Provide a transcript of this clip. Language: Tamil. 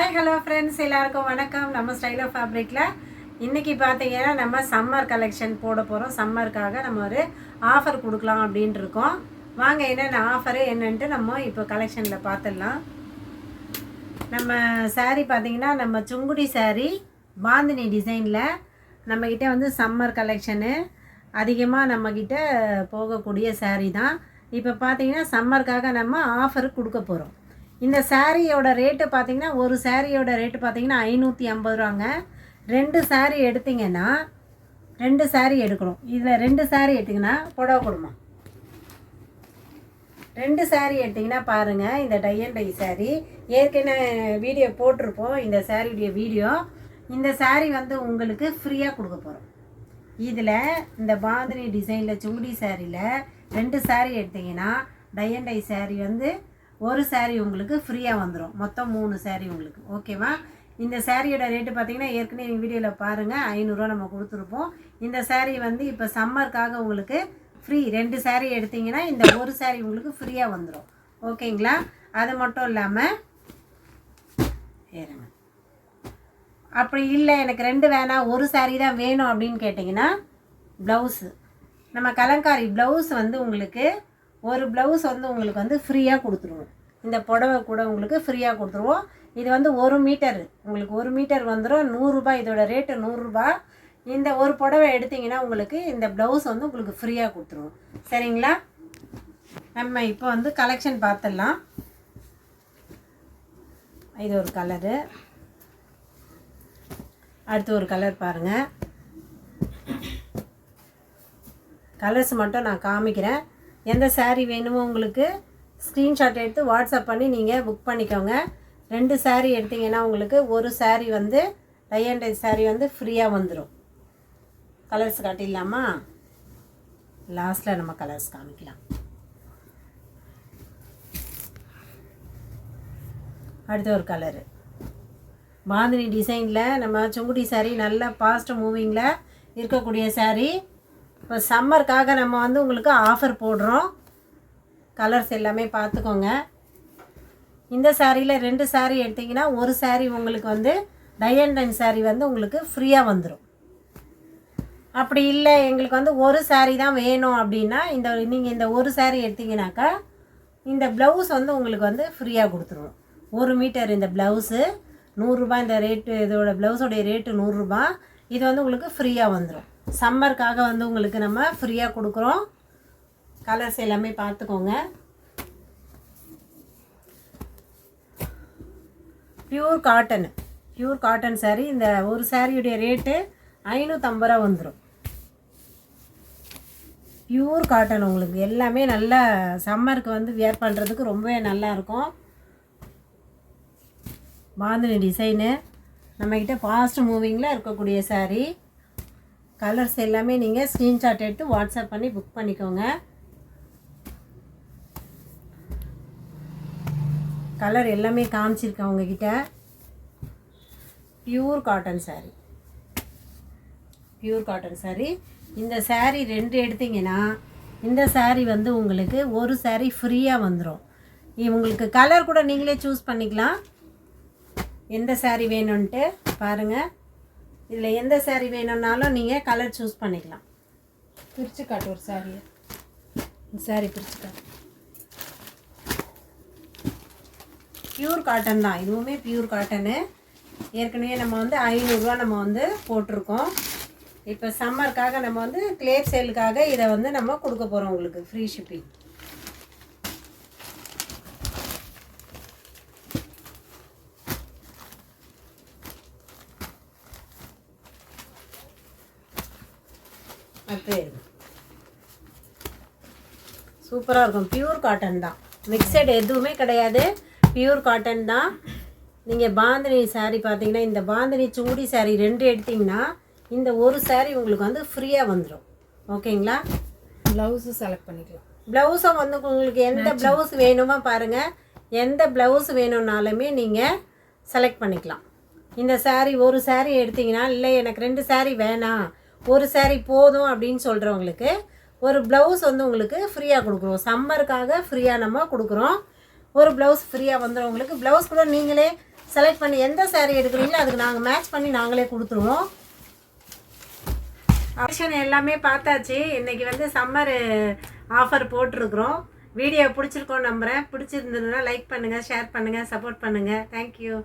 ஹாய் ஹலோ ஃப்ரெண்ட்ஸ், எல்லாருக்கும் வணக்கம். நம்ம ஸ்டைல் ஆஃப் ஃபேப்ரிக்கில் இன்றைக்கி பார்த்தீங்கன்னா நம்ம சம்மர் கலெக்ஷன் போட போகிறோம். சம்மருக்காக நம்ம ஒரு ஆஃபர் கொடுக்கலாம் அப்படின்ட்டு இருக்கோம். வாங்க என்னென்ன ஆஃபரு என்னன்ட்டு நம்ம இப்போ கலெக்ஷனில் பார்த்துடலாம். நம்ம சாரீ பார்த்திங்கன்னா நம்ம சுங்குடி சாரீ பாந்தினி டிசைனில் நம்மக்கிட்ட வந்து சம்மர் கலெக்ஷனு அதிகமாக நம்மக்கிட்ட போகக்கூடிய சாரீ தான். இப்போ பார்த்திங்கன்னா சம்மருக்காக நம்ம ஆஃபர் கொடுக்க போகிறோம். இந்த சாரியோட ரேட்டு பார்த்திங்கன்னா ஒரு சாரியோட ரேட்டு பார்த்திங்கன்னா 550 ரூபாங்க. 2 சாரீ எடுத்திங்கன்னா 2 சாரீ எடுக்கணும். இதில் 2 சாரீ எடுத்திங்கன்னா புடவை கொடுமா 2 சாரீ எடுத்திங்கன்னா பாருங்கள், இந்த டை அண்ட் டை சாரீ ஏற்கனவே வீடியோ போட்டிருப்போம். இந்த சாரியுடைய வீடியோ இந்த சாரீ வந்து உங்களுக்கு ஃப்ரீயாக கொடுக்க போகிறோம். இதில் இந்த பாந்தினி டிசைனில் சுங்குடி சாரியில் 2 சாரீ எடுத்திங்கன்னா டை அண்ட் டை சாரீ வந்து ஒரு சாரீ உங்களுக்கு ஃப்ரீயாக வந்துடும். மொத்தம் 3 சாரீ உங்களுக்கு. ஓகேவா? இந்த சாரியோட ரேட்டு பார்த்திங்கன்னா ஏற்கனவே எங்கள் வீடியோவில் பாருங்கள், 500 நம்ம கொடுத்துருப்போம். இந்த சாரீ வந்து இப்போ சம்மருக்காக உங்களுக்கு ஃப்ரீ. 2 சாரீ எடுத்திங்கன்னா இந்த ஒரு சாரீ உங்களுக்கு ஃப்ரீயாக வந்துடும். ஓகேங்களா? அது மட்டும் இல்லாமல் ஏறுங்க, அப்படி இல்லை எனக்கு 2 வேணாம் ஒரு சாரீ தான் வேணும் அப்படின்னு கேட்டிங்கன்னா ப்ளவுஸு, நம்ம கலங்காரி ப்ளவுஸ் வந்து உங்களுக்கு ஒரு ப்ளவுஸ் வந்து உங்களுக்கு வந்து ஃப்ரீயாக கொடுத்துருவோம். இந்த புடவை கூட உங்களுக்கு ஃப்ரீயாக கொடுத்துருவோம். இது வந்து 1 மீட்டர் உங்களுக்கு 1 மீட்டர் வந்துடும். 100 ரூபாய், இதோட ரேட்டு 100 ரூபாய். இந்த ஒரு புடவை எடுத்திங்கன்னா உங்களுக்கு இந்த ப்ளவுஸ் வந்து உங்களுக்கு ஃப்ரீயாக கொடுத்துருவோம். சரிங்களா? நம்ம இப்போ வந்து கலெக்ஷன் பார்த்துடலாம். இது ஒரு கலரு, அடுத்து ஒரு கலர் பாருங்கள். கலர்ஸ் மட்டும் நான் காமிக்கிறேன். எந்த சாரீ வேணுமோ உங்களுக்கு ஸ்க்ரீன்ஷாட் எடுத்து வாட்ஸ்அப் பண்ணி நீங்கள் புக் பண்ணிக்கோங்க. 2 சாரீ எடுத்திங்கன்னா உங்களுக்கு ஒரு சாரீ வந்து டை அண்ட் டை சாரீ வந்து ஃப்ரீயாக வந்துடும். கலர்ஸ் காட்டிடலாமா? லாஸ்ட்டில் நம்ம கலர்ஸ் காமிக்கலாம். அடுத்த ஒரு கலரு பாந்தினி டிசைனில் நம்ம சுங்குடி சாரீ நல்ல ஃபாஸ்ட் மூவிங்கில் இருக்கக்கூடிய சாரீ. இப்போ சம்மருக்காக நம்ம வந்து உங்களுக்கு ஆஃபர் போடுறோம். கலர்ஸ் எல்லாமே பார்த்துக்கோங்க. இந்த சாரியில் 2 சாரீ எடுத்திங்கன்னா ஒரு சாரீ உங்களுக்கு வந்து டை அண்ட் டை சாரீ வந்து உங்களுக்கு ஃப்ரீயாக வந்துடும். அப்படி இல்லை எங்களுக்கு வந்து ஒரு சாரீ தான் வேணும் அப்படின்னா நீங்கள் இந்த ஒரு சாரீ எடுத்திங்கனாக்கா இந்த ப்ளவுஸ் வந்து உங்களுக்கு வந்து ஃப்ரீயாக கொடுத்துருவோம். 1 மீட்டர் இந்த ப்ளவுஸு 100 ரூபாய். இந்த ரேட்டு இதோட ப்ளவுஸோடைய ரேட்டு 100 ரூபாய். இது வந்து உங்களுக்கு ஃப்ரீயாக வந்துடும். சம்மருக்காக வந்து உங்களுக்கு நம்ம ஃப்ரீயாக கொடுக்குறோம். கலர்ஸ் எல்லாமே பார்த்துக்கோங்க. Pure cotton sari. இந்த ஒரு சாரியுடைய ரேட்டு 550 ரூபா வந்துடும். பியூர் காட்டன் உங்களுக்கு எல்லாமே நல்லா சம்மருக்கு வந்து வியர் பண்ணுறதுக்கு ரொம்பவே நல்லாயிருக்கும். பாந்தினி டிசைனு நம்மக்கிட்ட ஃபாஸ்ட் மூவிங்கில் இருக்கக்கூடிய சாரீ. கலர்ஸ் எல்லாமே நீங்கள் ஸ்க்ரீன்ஷாட் எடுத்து வாட்ஸ்அப் பண்ணி புக் பண்ணிக்கோங்க. கலர் எல்லாமே காமிச்சிருக்கேன் உங்ககிட்ட. Pure cotton sari. இந்த சாரீ 2 எடுத்திங்கன்னா இந்த சாரீ வந்து உங்களுக்கு ஒரு சாரீ ஃப்ரீயாக வந்துடும். உங்களுக்கு கலர் கூட நீங்களே சூஸ் பண்ணிக்கலாம். எந்த சாரீ வேணும்ன்ட்டு பாருங்கள். இதில் எந்த சாரீ வேணும்னாலும் நீங்கள் கலர் சூஸ் பண்ணிக்கலாம். பிரித்து காட்டு ஒரு சாரியை. சாரீ பிரித்து காட்டு. பியூர் காட்டன் தான், இதுவுமே பியூர் காட்டனு. ஏற்கனவே நம்ம வந்து 500 ரூபா நம்ம வந்து போட்டிருக்கோம். இப்போ சம்மருக்காக நம்ம வந்து கிளேப் சேலுக்காக இதை வந்து நம்ம கொடுக்க போகிறோம் உங்களுக்கு ஃப்ரீ ஷிப்பிங். சூப்பராக இருக்கும். பியூர் காட்டன் தான், மிக்சட் எதுவுமே கிடையாது. பியூர் காட்டன் தான். நீங்கள் பாந்தினி சாரீ பார்த்தீங்கன்னா இந்த பாந்தினி சுங்குடி சாரீ 2 எடுத்திங்கன்னா இந்த ஒரு சாரீ உங்களுக்கு வந்து ஃப்ரீயாக வந்துடும். ஓகேங்களா? ப்ளவுஸு செலக்ட் பண்ணிக்கலாம். ப்ளவுஸும் வந்து உங்களுக்கு எந்த ப்ளவுஸ் வேணுமோ பாருங்கள், எந்த ப்ளவுஸ் வேணும்னாலுமே நீங்கள் செலக்ட் பண்ணிக்கலாம். இந்த சாரீ ஒரு சாரீ எடுத்திங்கன்னா இல்லை எனக்கு 2 சாரீ வேணாம் ஒரு சாரீ போதும் அப்படின்னு சொல்கிறவங்களுக்கு ஒரு ப்ளவுஸ் வந்து உங்களுக்கு ஃப்ரீயாக கொடுக்குறோம். சம்மருக்காக ஃப்ரீயாக நம்ம கொடுக்குறோம். ஒரு ப்ளவுஸ் ஃப்ரீயாக வந்துடும் உங்களுக்கு. ப்ளவுஸ் கூட நீங்களே செலக்ட் பண்ணி எந்த saree எடுக்கிறீங்களோ அதுக்கு நாங்கள் மேட்ச் பண்ணி நாங்களே கொடுத்துருவோம். ஆப்ஷன் எல்லாமே பார்த்தாச்சு. இன்றைக்கி வந்து சம்மர் ஆஃபர் போட்டிருக்குறோம். வீடியோ பிடிச்சிருக்கோன்னு நம்புகிறேன். பிடிச்சிருந்ததுன்னா லைக் பண்ணுங்கள், ஷேர் பண்ணுங்கள், சப்போர்ட் பண்ணுங்கள். தேங்க்யூ.